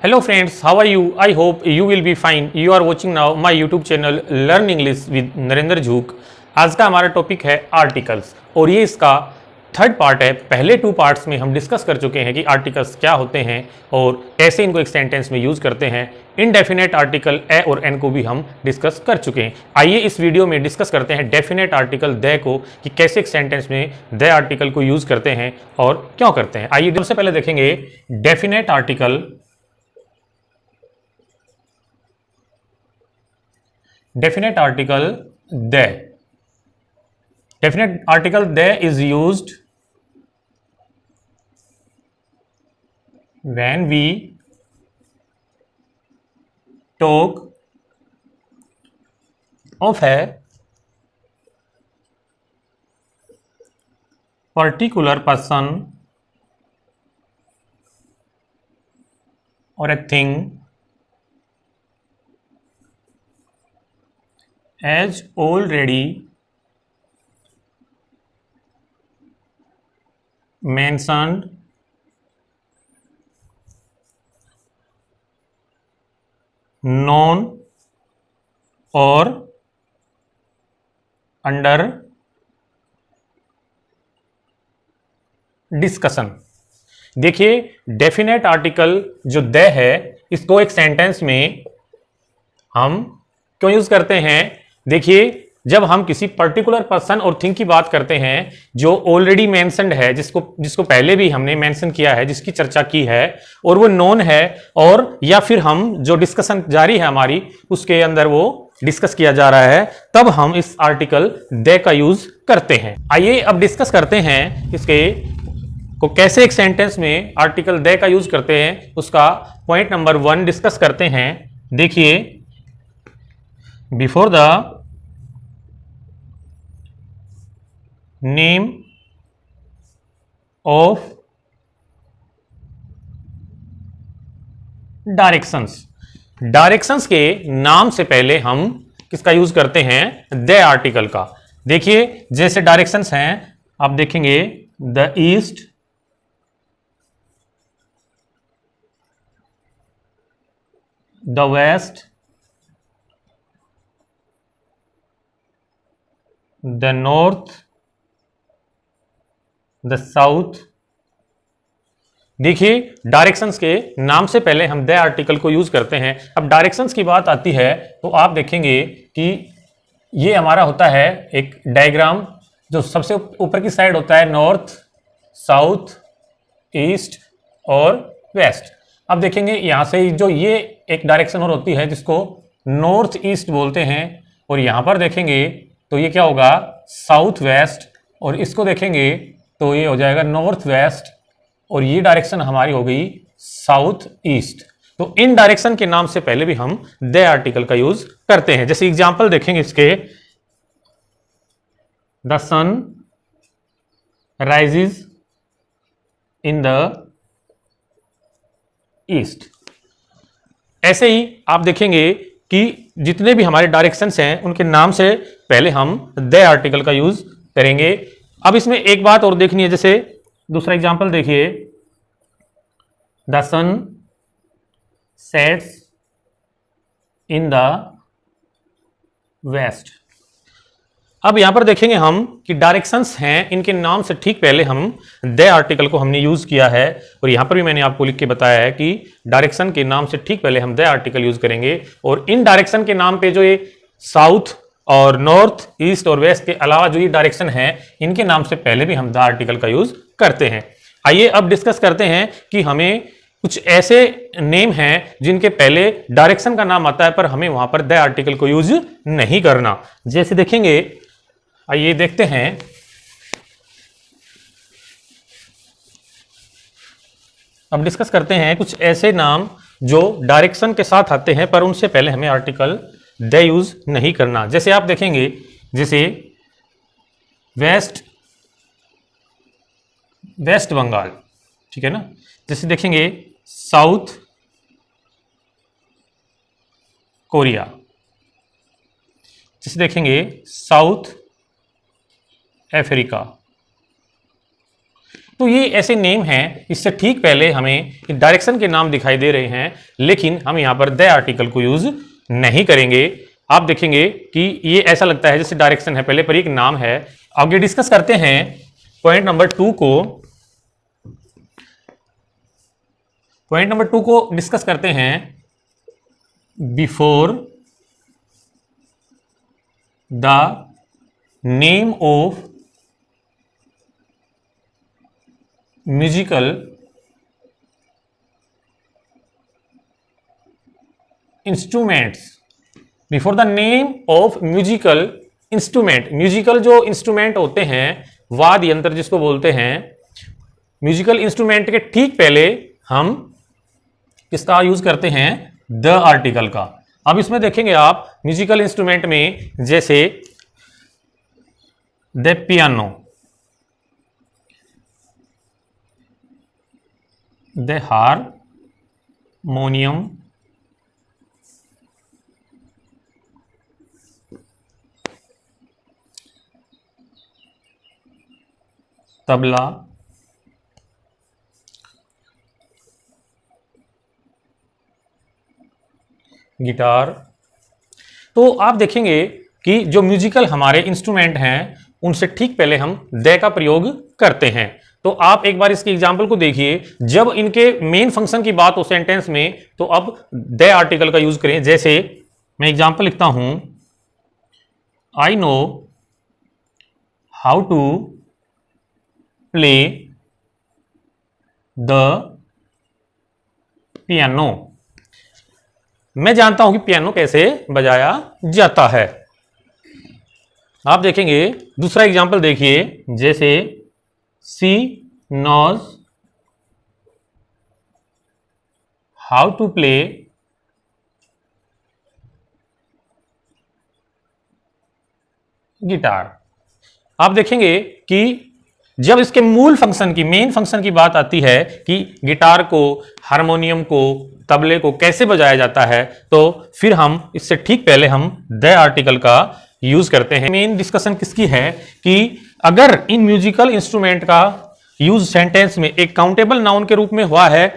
Hello friends, how are you? I hope you will be fine. You are watching now my YouTube channel Learn English with Narendra झूक। आज का हमारा topic है articles और ये इसका third part है। पहले टू पार्ट्स में हम डिस्कस कर चुके हैं कि आर्टिकल्स क्या होते हैं और कैसे इनको एक सेंटेंस में यूज करते हैं। इनडेफिनेट आर्टिकल ए और एन को भी हम डिस्कस कर चुके हैं। आइए इस वीडियो में डिस्कस करते हैं डेफिनेट आर्टिकल दे को कि कैसे एक सेंटेंस में दे आर्टिकल को यूज करते हैं और क्यों करते हैं। आइए सबसे पहले देखेंगे definite article. Definite article they. Definite article they is used when we talk of a particular person or a thing as already mentioned known or under discussion. देखिए डेफिनेट आर्टिकल जो दे है इसको एक सेंटेंस में हम क्यों यूज करते हैं। देखिए जब हम किसी पर्टिकुलर पर्सन और थिंग की बात करते हैं जो ऑलरेडी मेंशन्ड है, जिसको पहले भी हमने मेंशन किया है, जिसकी चर्चा की है और वो नोन है, और या फिर हम जो डिस्कशन जारी है हमारी उसके अंदर वो डिस्कस किया जा रहा है, तब हम इस आर्टिकल दे का यूज करते हैं। आइए अब डिस्कस करते हैं इसके को कैसे एक सेंटेंस में आर्टिकल दे का यूज करते हैं। उसका पॉइंट नंबर 1 डिस्कस करते हैं। देखिए before the name of directions के नाम से पहले हम किसका यूज करते हैं, द आर्टिकल का। देखिए जैसे डायरेक्शंस हैं आप देखेंगे the east, the west, the north, the south. देखिए डायरेक्शंस के नाम से पहले हम द आर्टिकल को यूज करते हैं। अब डायरेक्शंस की बात आती है तो आप देखेंगे कि ये हमारा होता है एक डायग्राम जो सबसे ऊपर की साइड होता है नॉर्थ, साउथ, ईस्ट और वेस्ट। अब देखेंगे यहां से जो ये एक डायरेक्शन और होती है जिसको नॉर्थ ईस्ट बोलते हैं, और यहां पर देखेंगे तो ये क्या होगा साउथ वेस्ट, और इसको देखेंगे तो ये हो जाएगा नॉर्थ वेस्ट, और ये डायरेक्शन हमारी हो गई साउथ ईस्ट। तो इन डायरेक्शन के नाम से पहले भी हम द आर्टिकल का यूज करते हैं। जैसे एग्जांपल देखेंगे इसके, the sun rises in the east. ऐसे ही आप देखेंगे कि जितने भी हमारे डायरेक्शंस हैं उनके नाम से पहले हम द आर्टिकल का यूज करेंगे। अब इसमें एक बात और देखनी है, जैसे दूसरा एग्जांपल देखिए, the sun sets in the west. अब यहां पर देखेंगे हम कि डायरेक्शंस हैं, इनके नाम से ठीक पहले हम द आर्टिकल को हमने यूज किया है, और यहां पर भी मैंने आपको लिख के बताया है कि डायरेक्शन के नाम से ठीक पहले हम द आर्टिकल यूज करेंगे। और इन डायरेक्शन के नाम पे जो ये साउथ और नॉर्थ, ईस्ट और वेस्ट के अलावा जो ये डायरेक्शन है इनके नाम से पहले भी हम द आर्टिकल का यूज करते हैं। आइए अब डिस्कस करते हैं कि हमें कुछ ऐसे नेम हैं जिनके पहले डायरेक्शन का नाम आता है पर हमें वहां पर द आर्टिकल को यूज नहीं करना। जैसे देखेंगे, आइए देखते हैं, अब डिस्कस करते हैं कुछ ऐसे नाम जो डायरेक्शन के साथ आते हैं पर उनसे पहले हमें आर्टिकल द यूज नहीं करना। जैसे आप देखेंगे, जैसे वेस्ट बंगाल, ठीक है ना। जैसे देखेंगे साउथ कोरिया, जैसे देखेंगे साउथ अफ्रीका, तो ये ऐसे नेम हैं, इससे ठीक पहले हमें डायरेक्शन के नाम दिखाई दे रहे हैं, लेकिन हम यहाँ पर द आर्टिकल को यूज नहीं करेंगे। आप देखेंगे कि ये ऐसा लगता है जैसे डायरेक्शन है पहले, पर एक नाम है। आगे डिस्कस करते हैं पॉइंट नंबर 2 को। पॉइंट नंबर 2 को डिस्कस करते हैं। Before the name of musical instruments, before the name of musical instrument, musical जो इंस्ट्रूमेंट होते हैं, वाद्य यंत्र जिसको बोलते हैं, म्यूजिकल इंस्ट्रूमेंट के ठीक पहले हम किसका यूज करते हैं? द आर्टिकल का। अब इसमें देखेंगे आप म्यूजिकल इंस्ट्रूमेंट में जैसे the piano, the harmonium, tabla, guitar. तो आप देखेंगे कि जो म्यूजिकल हमारे इंस्ट्रूमेंट हैं उनसे ठीक पहले हम द का प्रयोग करते हैं। तो आप एक बार इसकी एग्जांपल को देखिए, जब इनके मेन फंक्शन की बात हो सेंटेंस में तो अब द आर्टिकल का यूज करें। जैसे मैं एग्जांपल लिखता हूं, I know how to play the piano, मैं जानता हूं कि पियानो कैसे बजाया जाता है। आप देखेंगे दूसरा एग्जांपल देखिए, जैसे she knows how to play guitar. आप देखेंगे कि जब इसके मूल फंक्शन की, मेन फंक्शन की बात आती है कि गिटार को, हारमोनियम को, तबले को कैसे बजाया जाता है, तो फिर हम इससे ठीक पहले हम द आर्टिकल का यूज करते हैं। मेन डिस्कशन किसकी है कि अगर इन म्यूजिकल इंस्ट्रूमेंट का यूज सेंटेंस में एक काउंटेबल नाउन के रूप में हुआ है,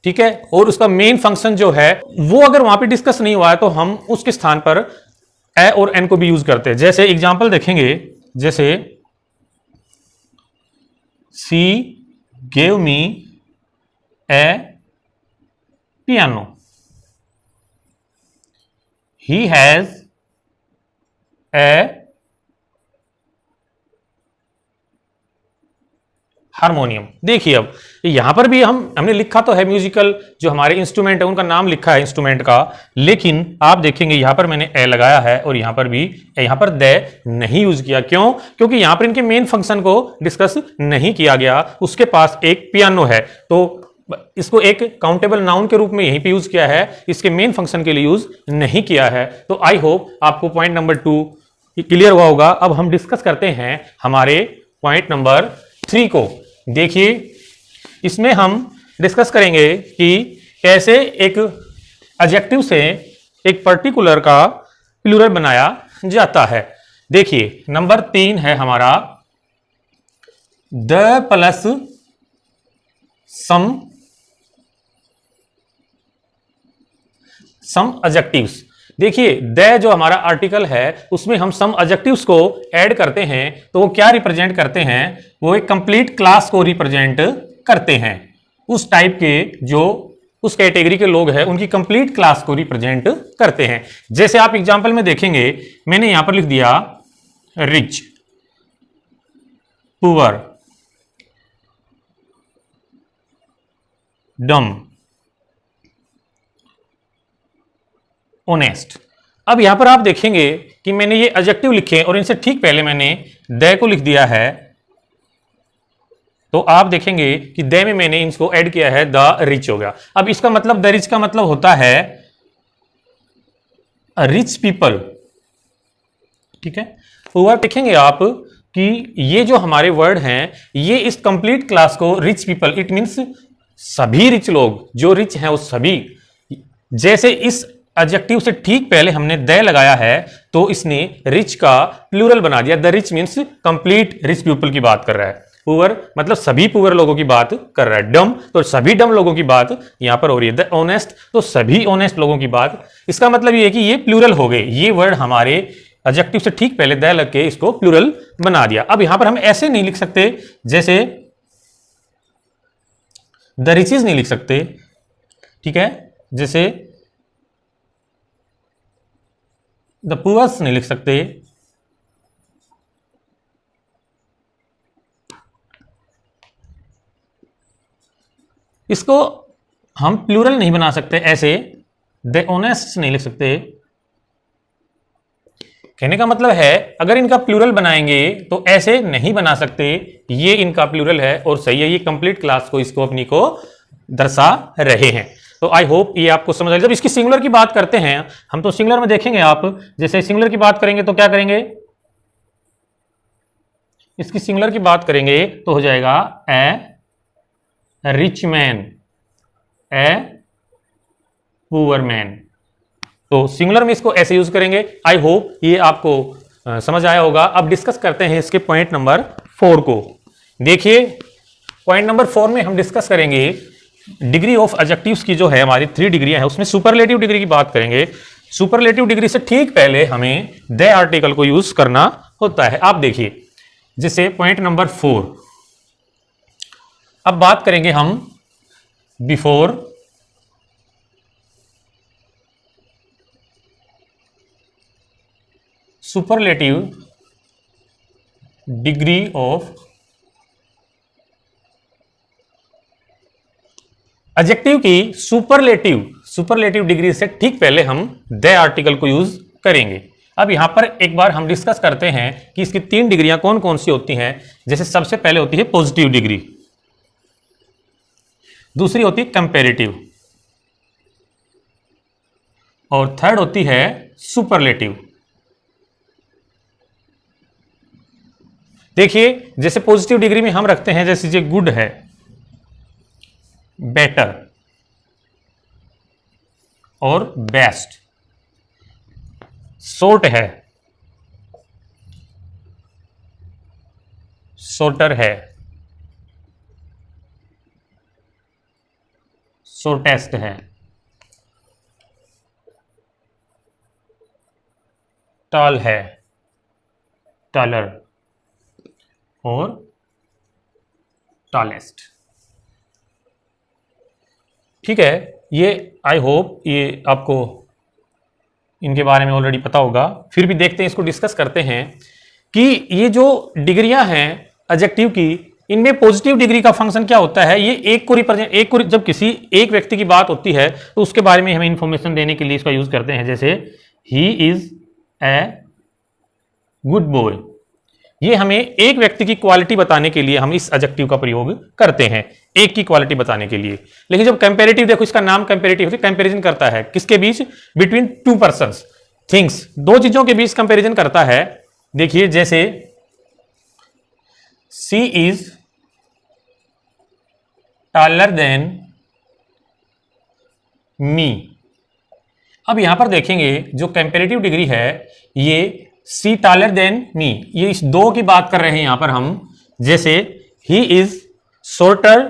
ठीक है, और उसका मेन फंक्शन जो है वो अगर वहां पे डिस्कस नहीं हुआ है तो हम उसके स्थान पर ए और एन को भी यूज करते हैं। जैसे एग्जांपल देखेंगे, जैसे सी gave me A piano, he has a harmonium. देखिए अब यहां पर भी हमने लिखा तो है म्यूजिकल जो हमारे इंस्ट्रूमेंट है उनका नाम लिखा है इंस्ट्रूमेंट का, लेकिन आप देखेंगे यहां पर मैंने ए लगाया है और यहां पर भी, यहां पर द नहीं यूज किया। क्यों? क्योंकि यहां पर इनके मेन फंक्शन को डिस्कस नहीं किया गया। उसके पास एक पियानो है तो इसको एक काउंटेबल नाउन के रूप में यहीं पे यूज किया है, इसके मेन फंक्शन के लिए यूज नहीं किया है। तो आई होप आपको पॉइंट नंबर 2 क्लियर हुआ होगा। अब हम डिस्कस करते हैं हमारे पॉइंट नंबर 3 को। देखिए इसमें हम डिस्कस करेंगे कि कैसे एक एडजेक्टिव से एक पर्टिकुलर का प्लूरल बनाया जाता है। देखिए नंबर 3 है हमारा द प्लस सम एडजेक्टिव्स। देखिए द जो हमारा आर्टिकल है उसमें हम सम एडजेक्टिव्स को ऐड करते हैं तो वो क्या रिप्रेजेंट करते हैं? वो एक कंप्लीट क्लास को रिप्रेजेंट करते हैं। उस टाइप के जो उस कैटेगरी के लोग हैं उनकी कंप्लीट क्लास को रिप्रेजेंट करते हैं। जैसे आप एग्जांपल में देखेंगे, मैंने यहां पर लिख दिया रिच, पुअर, डम, ऑनेस्ट। अब यहां पर आप देखेंगे कि मैंने ये एडजेक्टिव लिखे और इनसे ठीक पहले मैंने द को लिख दिया है। तो आप देखेंगे कि द में मैंने इसको ऐड किया है, द रिच हो गया। अब इसका मतलब, द रिच का मतलब होता है रिच पीपल, ठीक है। पुअर देखेंगे आप कि ये जो हमारे वर्ड हैं ये इस कंप्लीट क्लास को रिच पीपल, इट मींस सभी रिच लोग, जो रिच हैं वो सभी। जैसे इस एडजेक्टिव से ठीक पहले हमने द लगाया है तो इसने रिच का प्लूरल बना दिया। The rich means complete rich people की बात कर रहा है। पुअर मतलब सभी पुअर लोगों की बात कर रहा है। डम तो सभी डम लोगों की बात यहां पर हो रही है। द ऑनेस्ट तो सभी ऑनेस्ट लोगों की बात। इसका मतलब ये है कि ये प्लूरल हो गए। ये वर्ड हमारे एडजेक्टिव से ठीक पहले द लग के इसको प्लूरल बना दिया। अब यहां पर हम ऐसे नहीं लिख सकते जैसे द रिचेस नहीं लिख सकते, ठीक है, जैसे द पुअर्स नहीं लिख सकते, इसको हम प्लूरल नहीं बना सकते ऐसे। द ऑनेस्ट नहीं लिख सकते। कहने का मतलब है अगर इनका प्लूरल बनाएंगे तो ऐसे नहीं बना सकते। ये इनका प्लूरल है और सही है, ये कंप्लीट क्लास को इसको अपनी को दर्शा रहे हैं। तो आई होप ये आपको समझ आ गया। जब इसकी सिंगुलर की बात करते हैं हम तो सिंगुलर में देखेंगे आप, जैसे सिंगुलर की बात करेंगे तो क्या करेंगे, इसकी सिंगुलर की बात करेंगे तो हो जाएगा a rich man, a poor man. तो सिंगुलर में इसको ऐसे यूज करेंगे। आई होप ये आपको समझ आया होगा। अब डिस्कस करते हैं इसके पॉइंट नंबर 4 को। देखिए पॉइंट नंबर 4 में हम डिस्कस करेंगे डिग्री ऑफ एडजेक्टिव्स की जो है हमारी 3 डिग्रियां हैं, उसमें सुपरलेटिव डिग्री की बात करेंगे। सुपरलेटिव डिग्री से ठीक पहले हमें द आर्टिकल को यूज करना होता है। आप देखिए जैसे पॉइंट नंबर 4, अब बात करेंगे हम before superlative degree of adjective की सुपरलेटिव डिग्री से ठीक पहले हम द आर्टिकल को यूज करेंगे। अब यहां पर एक बार हम डिस्कस करते हैं कि इसकी 3 डिग्रियां कौन कौन सी होती हैं। जैसे सबसे पहले होती है पॉजिटिव डिग्री, दूसरी होती है कंपैरेटिव और थर्ड होती है सुपरलेटिव। देखिए जैसे पॉजिटिव डिग्री में हम रखते हैं जैसे ये गुड है, बेटर और बेस्ट, शॉर्ट है, शॉर्टर है, शॉर्टेस्ट है, टॉल है, टॉलर और टॉलेस्ट। ठीक है, ये आई होप ये आपको इनके बारे में ऑलरेडी पता होगा। फिर भी देखते हैं, इसको डिस्कस करते हैं कि ये जो डिग्रियां हैं एडजेक्टिव की, इनमें पॉजिटिव डिग्री का फंक्शन क्या होता है। ये एक को जब किसी एक व्यक्ति की बात होती है तो उसके बारे में हमें इंफॉर्मेशन देने के लिए इसका यूज करते हैं। जैसे he is a good boy, ये हमें एक व्यक्ति की क्वालिटी बताने के लिए हम इस एडजेक्टिव का प्रयोग करते हैं, एक की क्वालिटी बताने के लिए। लेकिन जब कंपैरेटिव, देखो इसका नाम कंपैरेटिव, कंपैरिजन करता है किसके बीच, बिटवीन टू पर्संस, थिंग्स, दो चीजों के बीच कंपैरिजन करता है। देखिए जैसे सी इज टॉलर देन मी। अब यहां पर देखेंगे जो कंपैरेटिव डिग्री है ये सी टॉलर देन मी, ये इस दो की बात कर रहे हैं यहां पर हम। जैसे he is shorter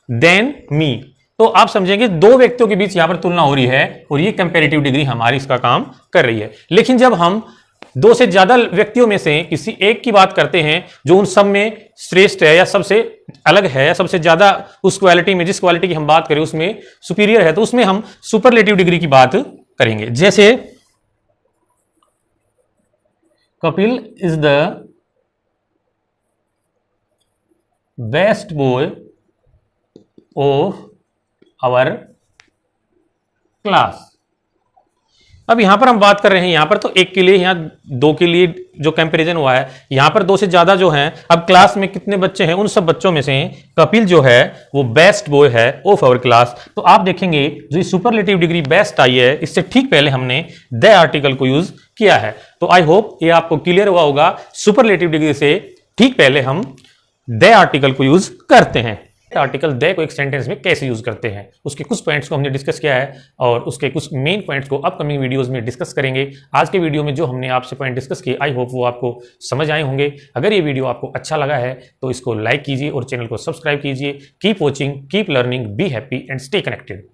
than me, तो आप समझेंगे दो व्यक्तियों के बीच यहां पर तुलना हो रही है और ये कंपैरेटिव डिग्री हमारी इसका काम कर रही है। लेकिन जब हम दो से ज्यादा व्यक्तियों में से किसी एक की बात करते हैं जो उन सब में श्रेष्ठ है या सबसे अलग है या सबसे ज्यादा उस क्वालिटी में, जिस क्वालिटी की हम बात करें उसमें सुपीरियर है, तो उसमें हम सुपरलेटिव डिग्री की बात करेंगे। जैसे Kapil is the best boy of our class. अब यहां पर हम बात कर रहे हैं, यहां पर तो एक के लिए, यहां दो के लिए जो कंपैरिजन हुआ है, यहां पर दो से ज्यादा जो हैं। अब क्लास में कितने बच्चे हैं, उन सब बच्चों में से कपिल जो है वो बेस्ट बॉय है ऑफ आवर क्लास। तो आप देखेंगे जो सुपरलेटिव डिग्री बेस्ट आई है, इससे ठीक पहले हमने द आर्टिकल को यूज किया है। तो आई होप ये आपको क्लियर हुआ होगा, सुपरलेटिव डिग्री से ठीक पहले हम द आर्टिकल को यूज करते हैं। आर्टिकल द को एक सेंटेंस में कैसे यूज करते हैं, उसके कुछ पॉइंट्स को हमने डिस्कस किया है और उसके कुछ मेन पॉइंट्स को अपकमिंग वीडियोस में डिस्कस करेंगे। आज के वीडियो में जो हमने आपसे पॉइंट डिस्कस किए, आई होप वो आपको समझ आए होंगे। अगर ये वीडियो आपको अच्छा लगा है तो इसको लाइक कीजिए और चैनल को सब्सक्राइब कीजिए। Keep watching, keep learning, be happy and stay connected.